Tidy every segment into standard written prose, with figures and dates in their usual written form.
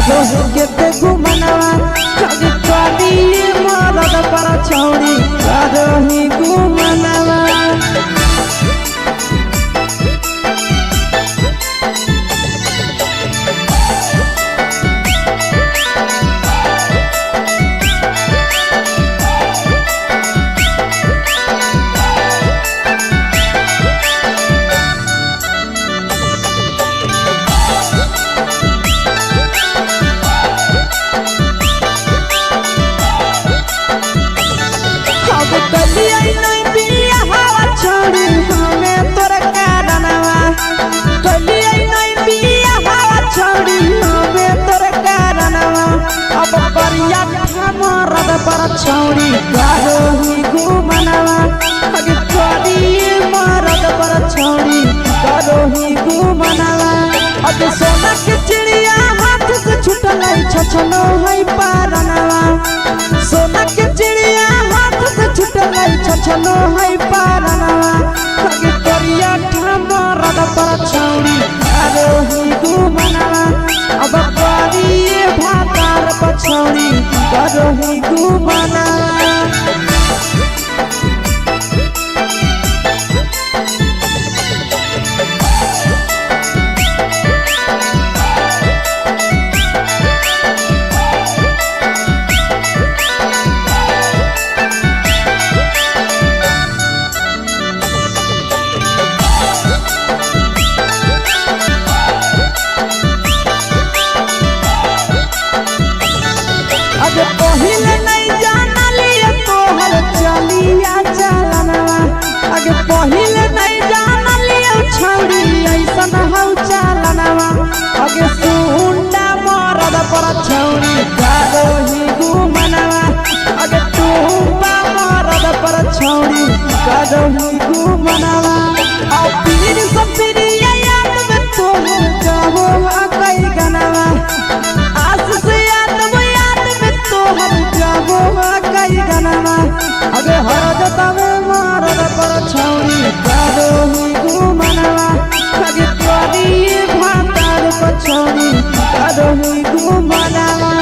के घुमनवा कभी मरद पर छौड़ी करही घुमनवा। मरद पर छौड़ी करही घुमनवा मरद पर छौड़ी करही घुमनवा। अब सोना के चिड़िया हाथ से छुटल छछनो है पारनवा। सोना के चिड़िया हाथ से छुटल छछनो है पारनवा। करिया मरद पर छौड़ी करही घुमनवा। अब करिए भातार पर छौड़ी करही घुमनवा। पहिले नहीं जानलिए तोहर चलिया चलनवा। आगे पहिले नहीं जानलिए छौड़ी ऐसन हौ चलनवा। आगे सुंडा मरद पर छौड़ी करही घुमनवा। आगे टूपा मरद पर छौड़ी करही घुमनवा। और पीर सब पीरिया याद में तोहर जाबो कई गनवा। आस से कई गनवा। अगे हरजता में मरद पर छौड़ी करही घुमनवा। अगे करिए भातार पर छौड़ी करही घुमनवा।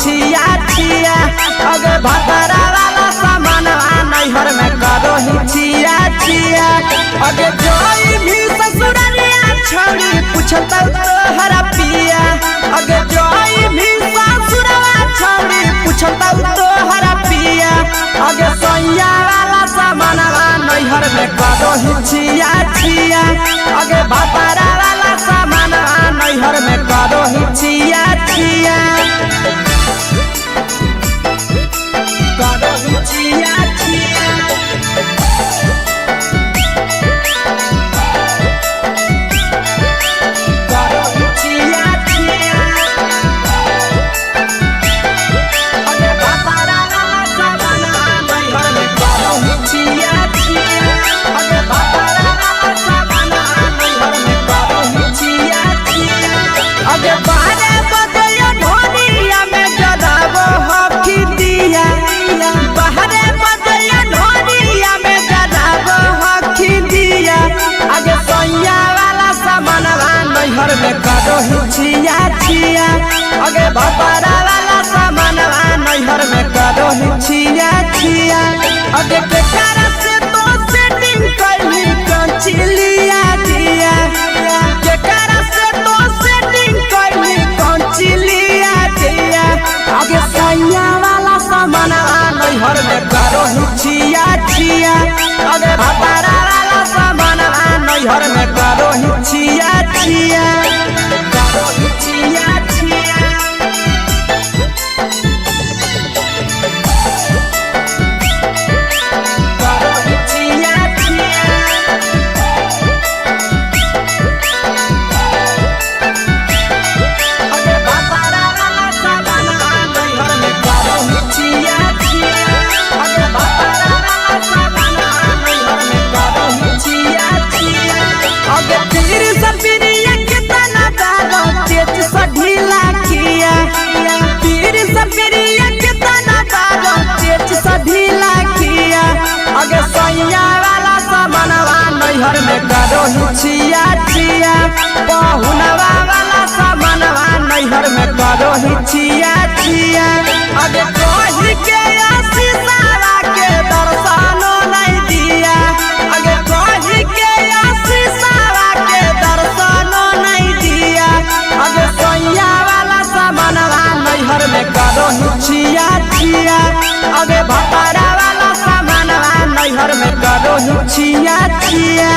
छिया छिया अगे भतरा वाला सामान नैहर में करही छिया छिया। अगे जोई भी ससुरलिया छौड़ी पूछता तोहरा पिया। अगे जोई भी ससुरवा छौड़ी पूछता तोहरा पिया। अगे सैया वाला सामान नैहर में करही छिया छिया। अगे भतरा वाला सामान नैहर में करही छिया छिया। छिया छिया करही छिया छिया। अगे भतरा वाला सामान नैहर में करही छिया छिया। अगे भतरा वाला सामान नैहर में करही छिया छिया। अगे बारे बदयो ढोलिया में जराबो हकी दिया। बाहरे बदया ढोलिया में जराबो हकी दिया। आगे सैया वाला सामान नैहर में करही छिया छिया। आगे भतरा वाला सामान नैहर में करही छिया छिया। आगे केकरा से तो सेटिंग करही कंचिलिया दिया। केकरा से तो सेटिंग करही कंचिलिया दिया। आगे सैया वाला सामान नैहर में करही छिया छिया। अगे भतरा वाला सामान नैहर में करही छिया छिया। करही छिया छिया। नैहर में करो हिचिया छिया पहुनवा वाला सामानवा नैहर में करो हिचिया छिया अगे कही के आशीषवा के दर्शनो नहीं दिया अगे कही के आशीषवा के दर्शनो नहीं दिया अगे सोया वाला सामानवा नैहर में करो हिचिया छिया अगे भतारा वाला सामानवा नैहर में करो हिचिया छिया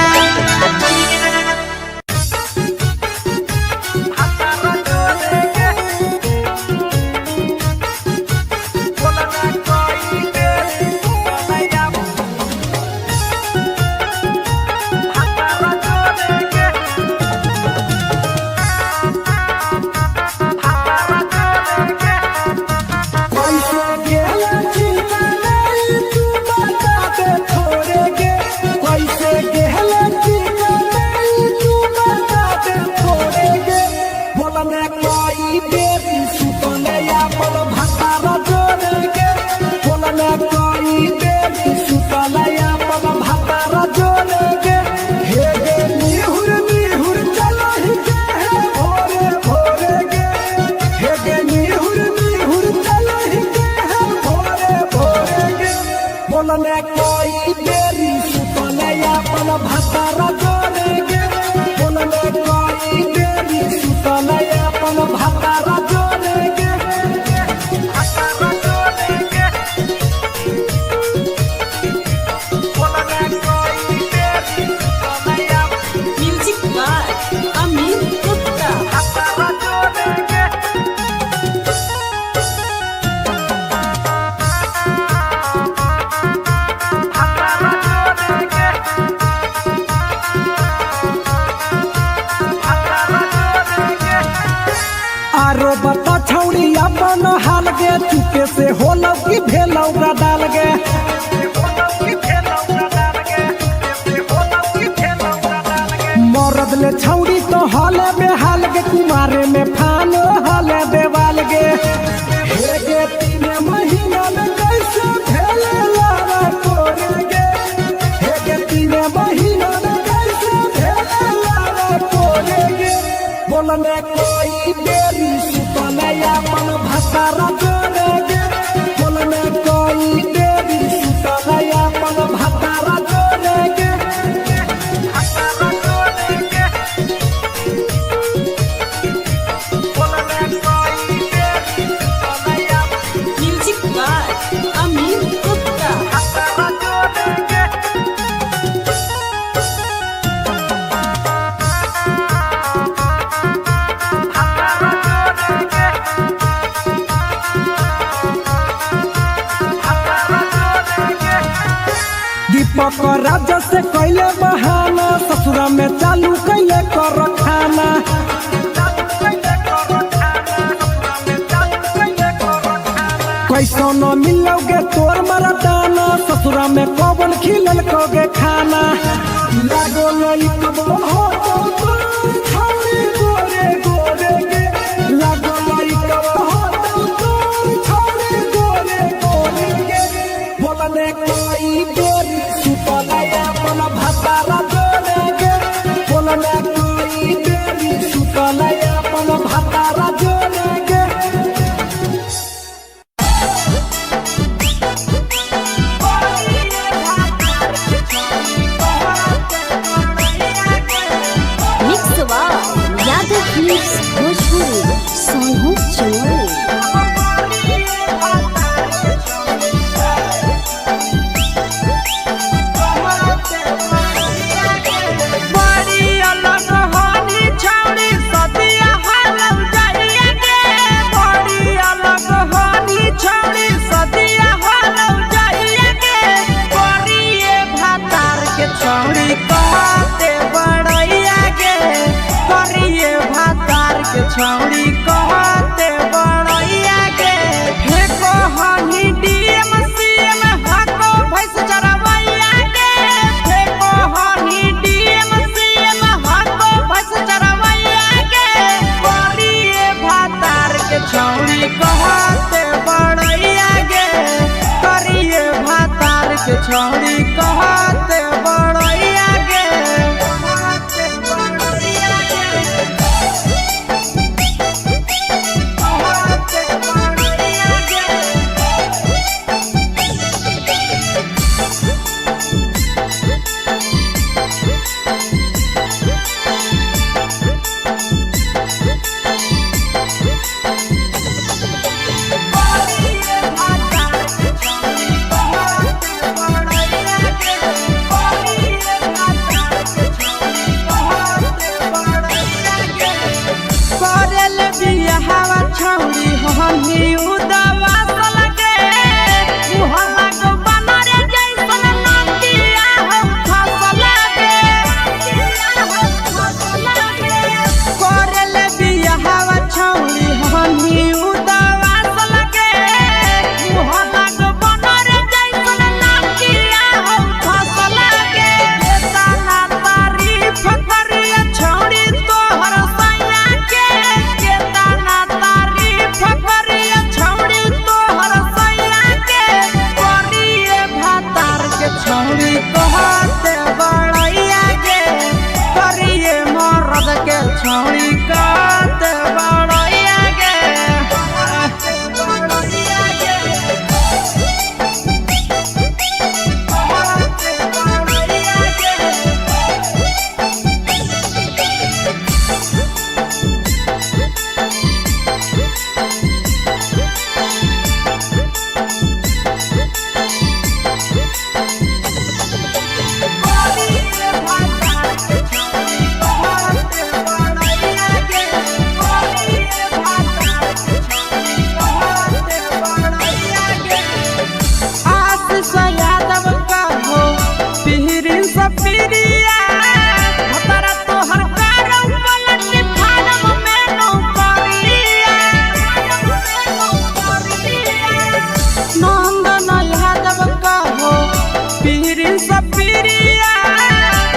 चुके से होलौ की भेलौ का डाल गे मरद ले छौड़ी तो हले बेहाल गे कुमारे में फान हले देवाल गे हे गे 3 महीना में कैसे भेले लारा कोरे गे हे गे 3 महीना में कैसे भेले लारा कोरे गे बोलने कोई देरी सुतले अपन भतारा राजा से कैले बहाना ससुरा में चालू कैले कर खाना कैसो न मिलोगे तोर मरदाना ससुरा में कौन खिलल कोगे खाना लागो लई कबो हो तो छौरी गोरे गोरे गे लागो लई कबो हो तो छौरी गोरे गोरे गे बोलने कोई गोरी सुतलया अपन भतारा जोरे गे बोलने कोई गोरी सुतलया अपन भतारा जोरे गे छौड़ी कहते बड़ैया के हे कहनी डीएम सीएम हको भैंस चरवैया के हे कहनी डीएम सीएम हको भैंस चरवैया के करिए भातार के छौड़ी कहते बड़ैया के करिए भातार के छौड़ी कहते बड़ैया के सफिरिया भतरा तोहर कारौ पलट फारम में नौकरिया नंद नल्हा जब कहो पीरी सफिरिया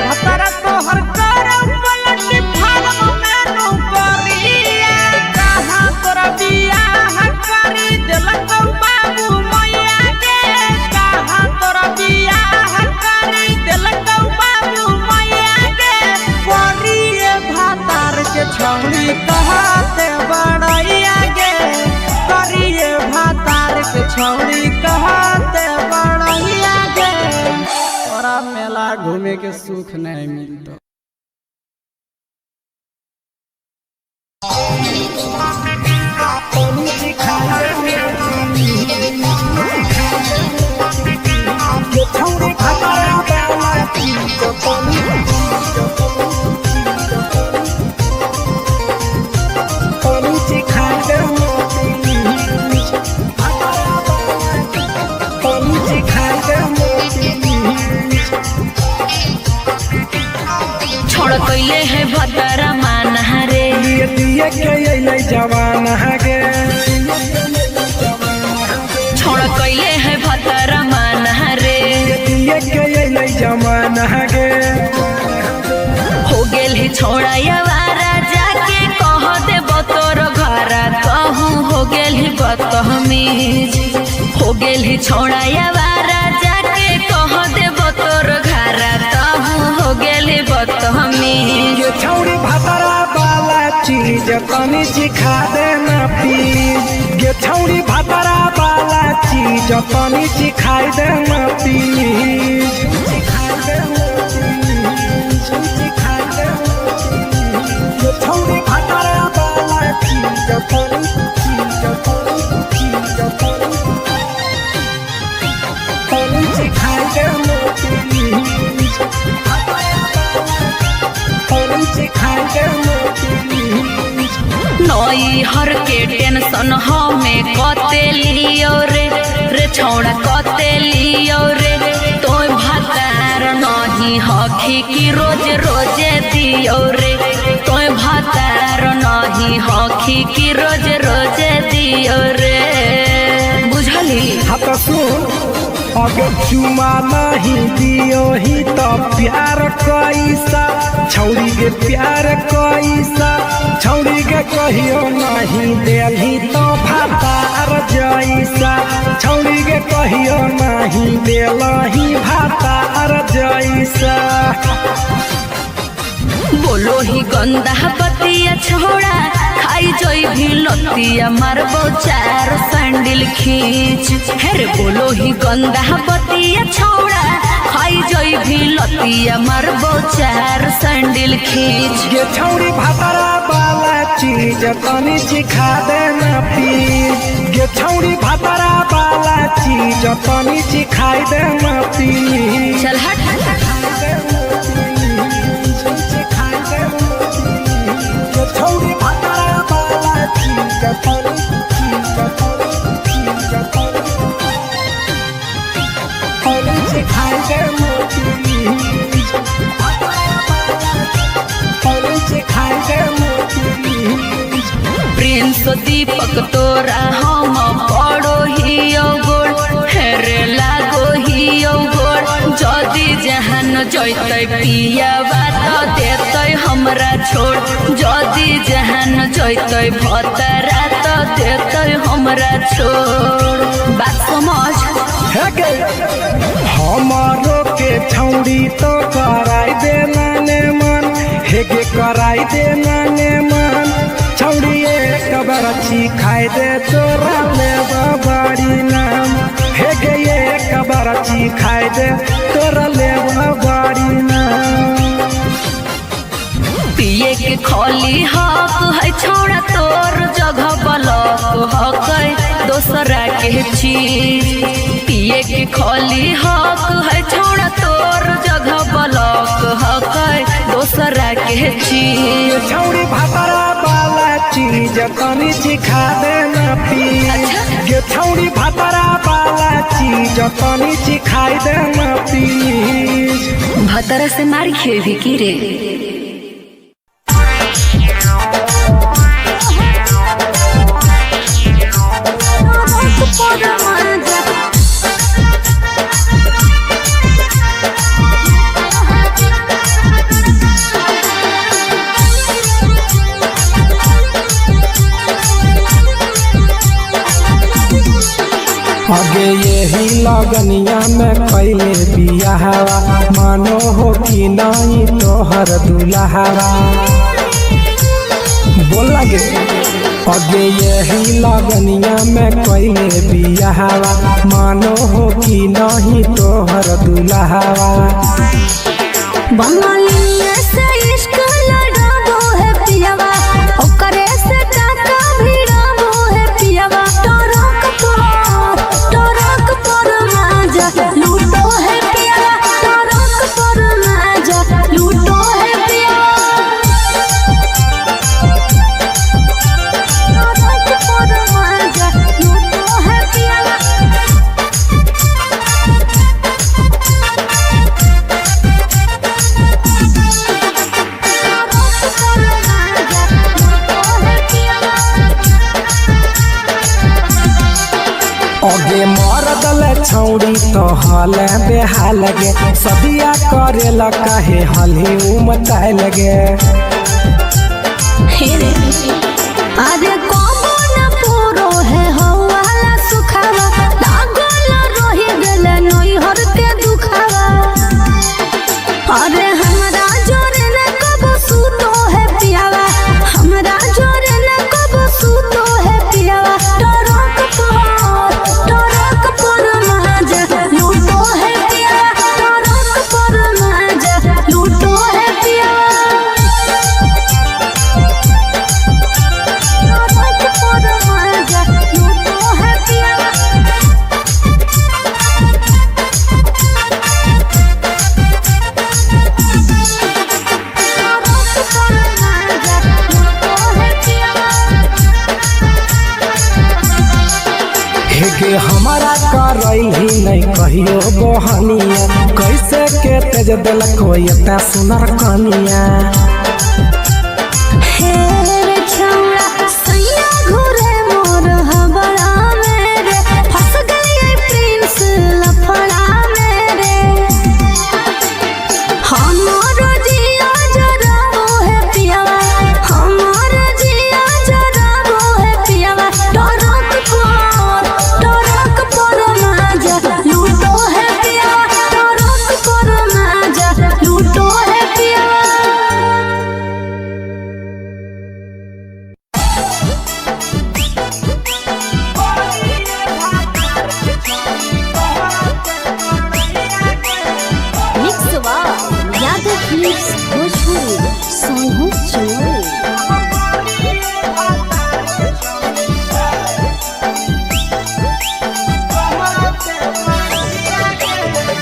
भतरा तोहर कारौ पलट फारम में नौकरिया कहाँ तोरा बियाह करी देलकौ बाबू मैया के कहाँ तोरा बियाह करी देलकौ बाबू मैया के करिए भातार के छौड़ी कहते बड़ैया गे करिए भातार के छौड़ी कहते बड़ैया गे तोरा मेला घूमे के सुख नहीं मिलता छोड़ कैले है भतरा माना रे दिए के अइलै जवान गे छोड़ कैले है भतरा माना रे दिए के अइलै जवान गे हो गेल ही छोड़ा यावारा जाके कह दे बतोर घरा कहूँ हो गेल ही बदतमीज हो गेल ही छोड़ा यावारा जाके कह दे बतोर घरा कहूँ हो गेल ही बदतमीज ये छौड़ी भतरा वाला चीज तनी सिखा देना प्लीज ये छौड़ी भतरा वाला चीज तनी सिखा देना प्लीज ये छौड़ी भतरा वाला चीज तनी सिखा देना प्लीज नई हर के टेंशन हमें कते लियो रे छौड़ा कते लियो रे तो भातार नहीं हखी की रोज रोजे दियो रे तो भातार नहीं हखी की रोज रोजे दियो रे बुझली हाँ तो सुन अगर चुमा नहीं दियो ही तो प्यार कैसा छौड़ी के प्यार कैसा छौड़ी के कहियो नहीं देलही तो भातार जैसा छौड़ी के कहियो नहीं देलही भातार जैसा बोलो ही गंदा बतिया छोड़ा खाई जोई भी लतिया मारबो चार सैंडल खींच हेरे बोलो ही गंदा बतिया छोड़ा खाई जोई भी लतिया मारबो चार सैंडल खींच ये छौड़ी भतरा वाला चीज तनी सिखा देना प्लीज ये छौड़ी भतरा वाला चीज तनी सिखा देना प्लीज चल हट छौड़ी भतरा वाला चीज तनी सिखा देना प्लीज प्रिंस दीपक तोरा हम पड़ो ही गोड़ हेरे लागो ही गोड़ जदी जहान जैते पिया बात देते हमरा छोड़ जदी जहान जैते भतरा तो देते हमरा छोड़ बात समझ हमारो के छौड़ी तो कराई देना ने मन हेगे कराई देना ने मन छौड़ी एक बरछी खाई दे तोरा ले बड़ी नाम हेगे एक बरछी खाई दे तोरा ले बड़ी नाम पिए के खोली हक है छोड़ा तोर जगह बलक हक दोसरा के चीज पिए के खोली हक है छोड़ा तोर जगह बलक हक दोसरा के चीज छौड़ी भतरा वाला चीज तनी चिखा देना पीस गे छौड़ी भतरा वाला चीज तनी चिखाई देना पीस। भतरा से मार खेबी की रे। आगे यही लगनिया में कैले बियाहवा मानो हो कि नहीं तोहर दुल्हावा बोल लगे। आगे यही लगनिया में कैले बियाहवा मानो हो कि नहीं तोहर दुल्हावा। बंगालिया से इश्क लड़ाबो है पियावा ओकरे से टाका भिड़ाबो है पियावा। टरक पर माजा लूटो है पियावा टरक पर माजा लूटो है पियावा। टरक पर माजा लूटो है पियावा। आगे मरदल छौड़ी तो हल बेहाल गे सदिया करे ला काहे हली उमताए लगे। अरे कबो न पूरो है हवाला सुखावा लागल रही गेले नैहर के दुखावा। अरे हमरा जोरे न कबो सूतो है पियावा हमरा जोरे न कबो सूतो है पियावा। टरक पर माजा लूटो है पियावा टरक पर माजा लूटो है पियावा। हेगे हमारा करई ही नहीं कहियो बहनिया कैसे के तेज दिल कोई इतना सुनर कनिया। हेरे छौड़ा सैया घुरे मोर हबड़ा मेरे फंस गई प्रिंस लफड़ा मेरे। हमार जिया जराबो है पियावा हमार जिया जराबो है पियावा। टरक पर माजा लूटो है पियावा टरक पर माजा लूटो है पियावा। मिक्सवा यादव फिल्म्स भोजपुरी सोनू चोरी।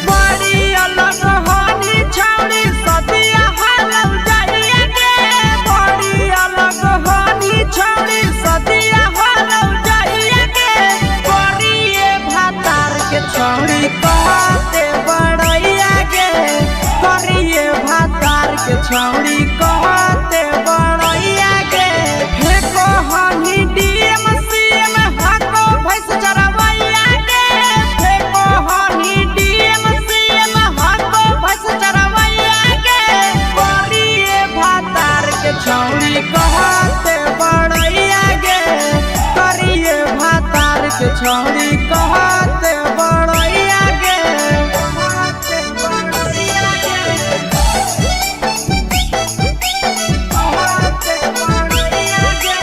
बड़ी अलग हानी छौड़ी सदिया हालम जाइए गे। बड़ी अलग हानी छौड़ी सदिया हालम जाइए गे। करिए भातार के छौड़ी कहते बड़ैया गे। करिए भातार के छौड़ी कहते बड़ैया गे। फेको हानी डीएम सीएम हाको भैंस चरवैया गे। फेको हानी डीएम सीएम हाको भैंस चरवैया गे। करिए भातार के छौड़ी कहते बड़ैया गे। करिए भातार के छौड़ी कहते बड़ैया गे। कहते बड़ैया गे। कहते बड़ैया गे।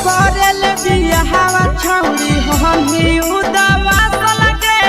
करेल बियाहवा छौड़ी हमी उदवा लगे।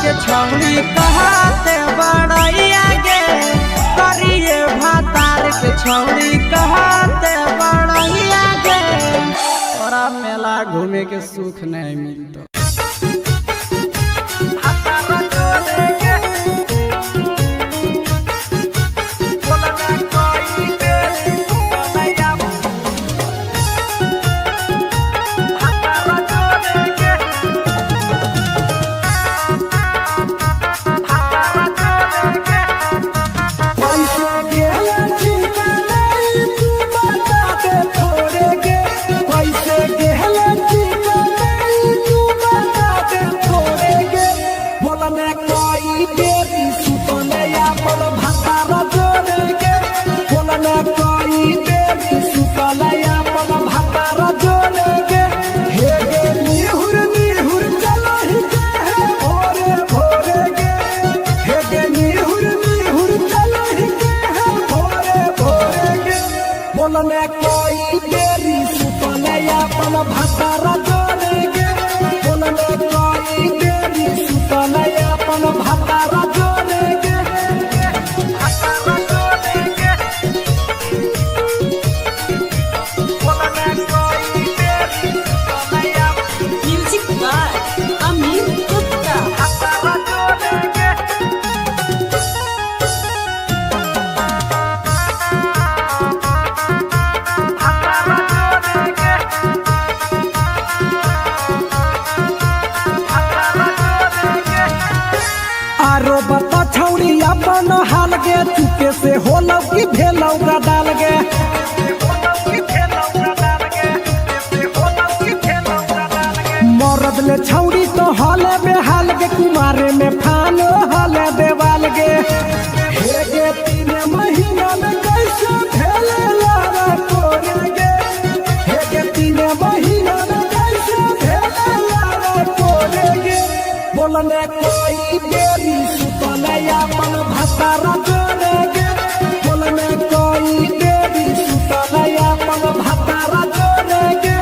के छौड़ी कहते बड़ैया गे करिए भातार के छौड़ी कहते बड़ैया गे तोरा मेला घूमे के सुख नहीं मिलता। अपन हाल गे चुके से होलौ की भेलौ डाल गे मरद ले छौड़ी तो हले बेहाल गे कुमारे में फान हले देवाल गे हे गे 3 महीना में कैसे भेले लारा कोरे गे हे गे 3 महीना में कैसे भेले लारा कोरे गे बोलने कोई देरी सुतले अपन भातारा जोरे गे बोलने कोई देरी सुतले अपन भातारा जोरे गे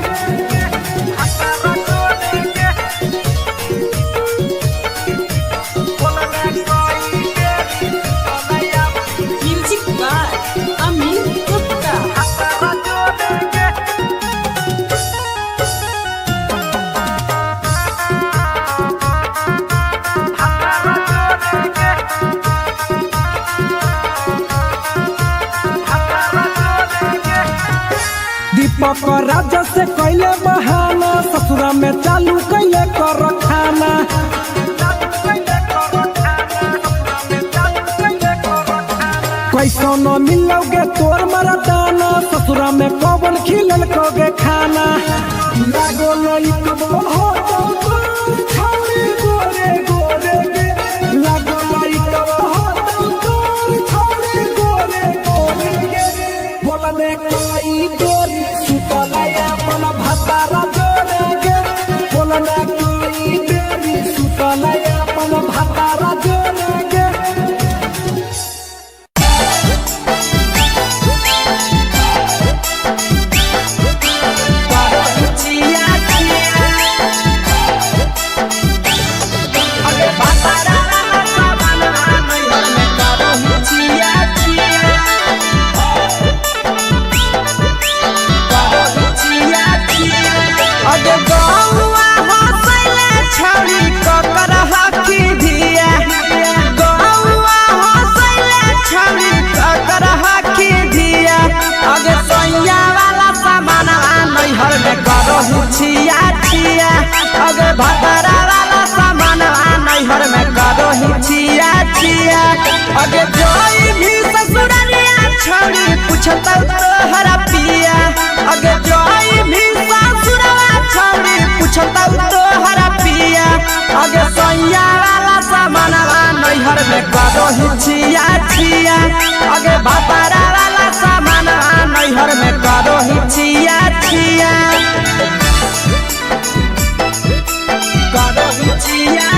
दीपक राजा से कैले बहाना ससुरा में चालू कैले कर खाना कैसो न मिलोगे तोर मरदाना ससुरा में कौन खिलल कोगे खाना लागो लई कबो हो तो छौड़ी गोरे गोरे गे लागो लई कबो हो तो छौड़ी गोरे गोरे गे बोलने कोई गोरी सुतले अपन भातारा जोरे गे बोलने कोई देरी सुतले अपन भातारा जोरे गे छिया छिया अगे भतरा वाला सामान नैहर में करो ही छिया छिया अगे जोई भी ससुरालिया छोड़ी पूछता तोहरा पिया अगे जोई भी ससुरवा छोड़ी पूछता तोहरा पिया अगे सैया वाला सामान नैहर में करो ही छिया छिया अगे भतरा वाला सामान नैहर में करो ही छिया छिया छिया छिया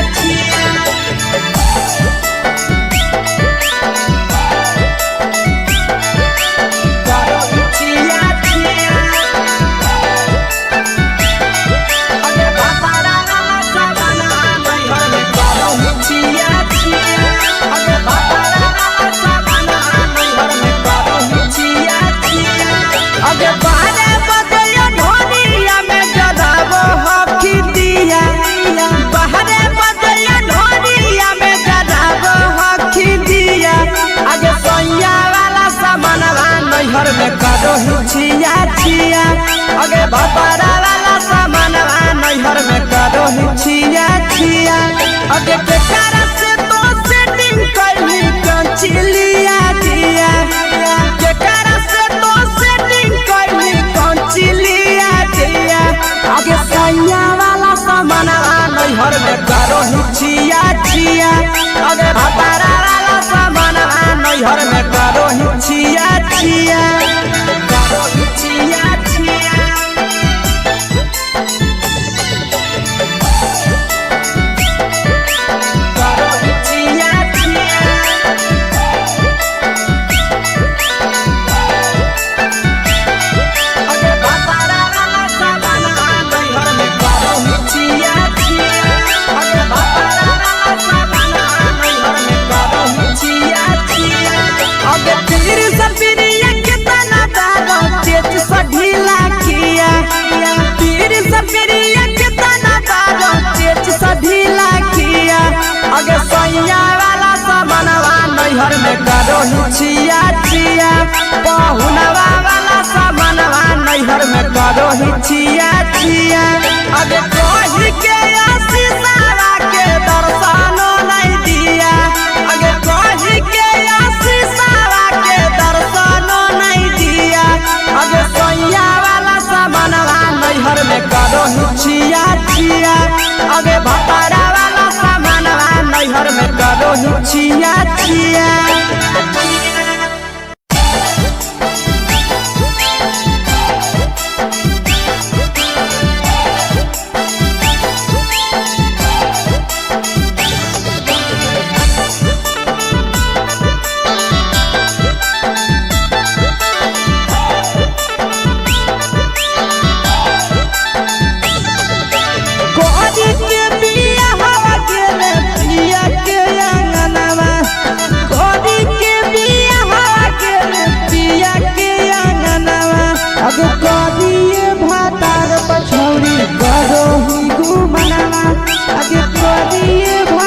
छिया छिया अगे बाबा रा सावन नैहर में करो छिया अगे भतारा वाला सामानवा नैहर में करो ही छिया छिया अगे केकरा से तो सेटिंग कैली कंचिलिया दिया केकरा से तो सेटिंग कैली कंचिलिया दिया अगे सैया वाला सामानवा नैहर में करो ही छिया छिया अगे भतारा वाला सामानवा नैहर में करो ही छिया छिया करो ही छिया छिया अगे सैया वाला सामानवा नैहर में करो ही छिया छिया पहुनवा वाला सामानवा नैहर में करो ही छिया छिया अगे कही के आशीषवा के दर्शनो नहीं दिया अगे कही के आशीषवा के दर्शनो नहीं दिया अगे सैया वाला सामानवा नैहर में करो ही छिया छिया अगे भतारा वाला सामानवा नैहर में करो ही छिया छिया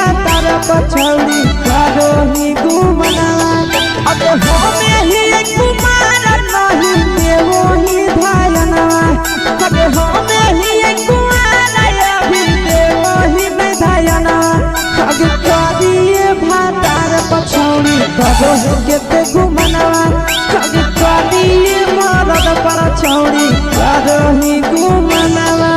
पछौड़ी करो ही घुमनावा अगे हमें ही कुमार नहीं देवो ही धायनवा अगे हमें ही कुमार अभी देवो ही धायनवा अगे करिए भातार पछौड़ी करो ही केते घुमनावा अगे करिए मरद पछौड़ी करो ही घुमनावा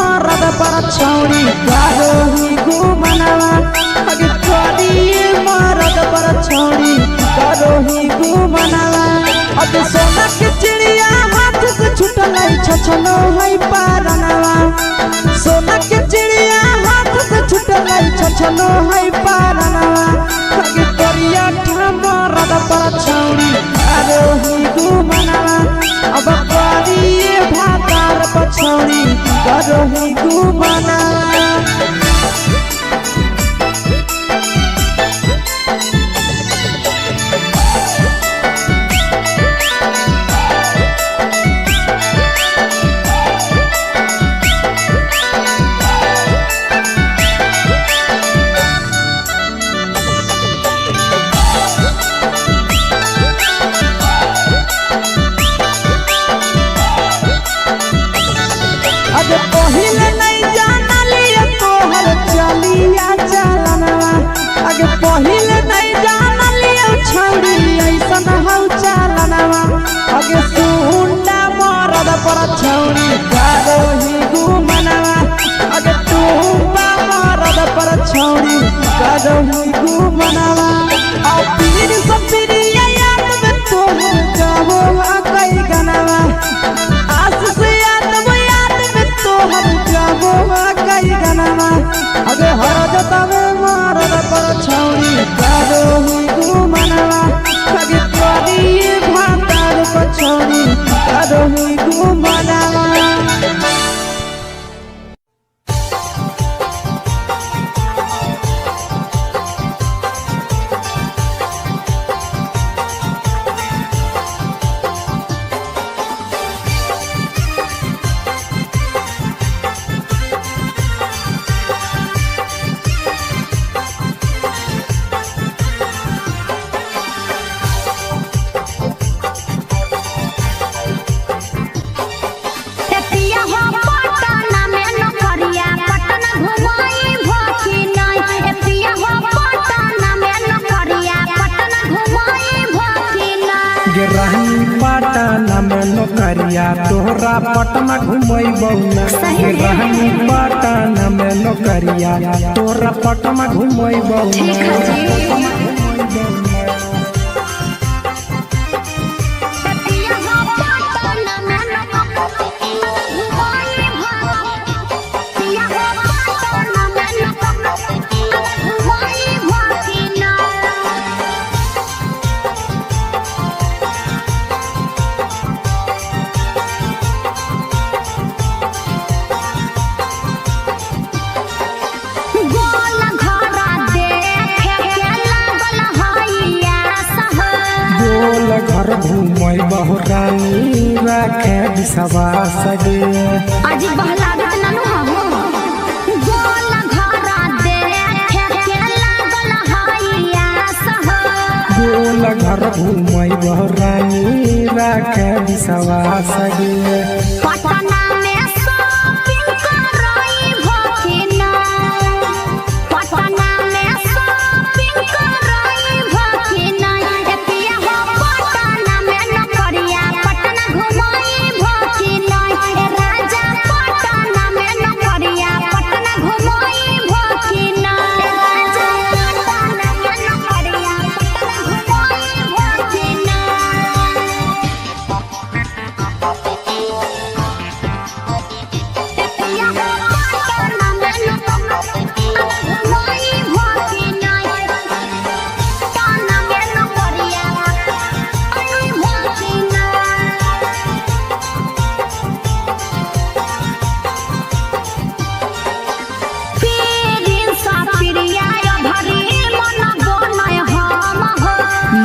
पछौड़ी करो ही घुमनावा अगे करिए मरद पछौड़ी करो ही घुमनावा अगे सोना के चिड़िया हाथ से छूटल छछनो है पारनावा सोना के चिड़िया हाथ से छूटल छछनो है पारनावा अगे करिया मरद पछौड़ी करो ही घुमनावा अब करिए भातार पछौड़ी करो ही घुमनावा पहिले नहीं जानलिए तोहर चलिया चलनवा अगे पहिले नहीं जानलिए छौड़ी ऐसन हौ चलनवा अगे सुंडा मरद पर छौड़ी करो ही घुमनावा अगे टूपा मरद पर छौड़ी करो ही घुमनावा आ पीर सब पीरिया याद में तोहर जाबो कई गनावा आस से याद में तोहर जाबो कई गनावा अगे हरजता में मारद पर छौरी कादो हुई घुमनवा अगे तोरी भातार पर छौरी कादो हुई घुमनवा। पटना में नौकरिया तोहरा पटना घुमैबौ ना रहनी पटना में नौकरिया तोहरा पटना घुमैबौ ना। घर घूमै बहुरानी राखे बिसवा सगे आज बहला ननु हो गोल घरा देखे के लागल हइया सह गोल घर घूमै बहुरानी राखे बिसवा सगे पटना में शॉपिंग करई भकिना पटना में शॉपिंग करई भकिना एतिया हो पटना में नौकरिया पटना घुमई भकिना ए राजा पटना में नौकरिया पटना घुमई भकिना ए राजा पटना में नौकरिया पटना घुमई भकिना।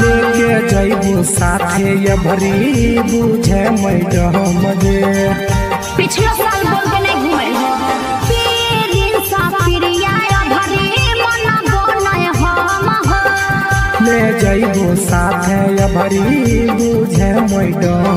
लेके जइबो साथे ये भरी बुझे मैडम गे पिछला साल बोल के नहीं घूमे पीरिन सा पिरिया भरी मन बोलय हम हो ले जइबो साथे ये भरी बुझे मैडम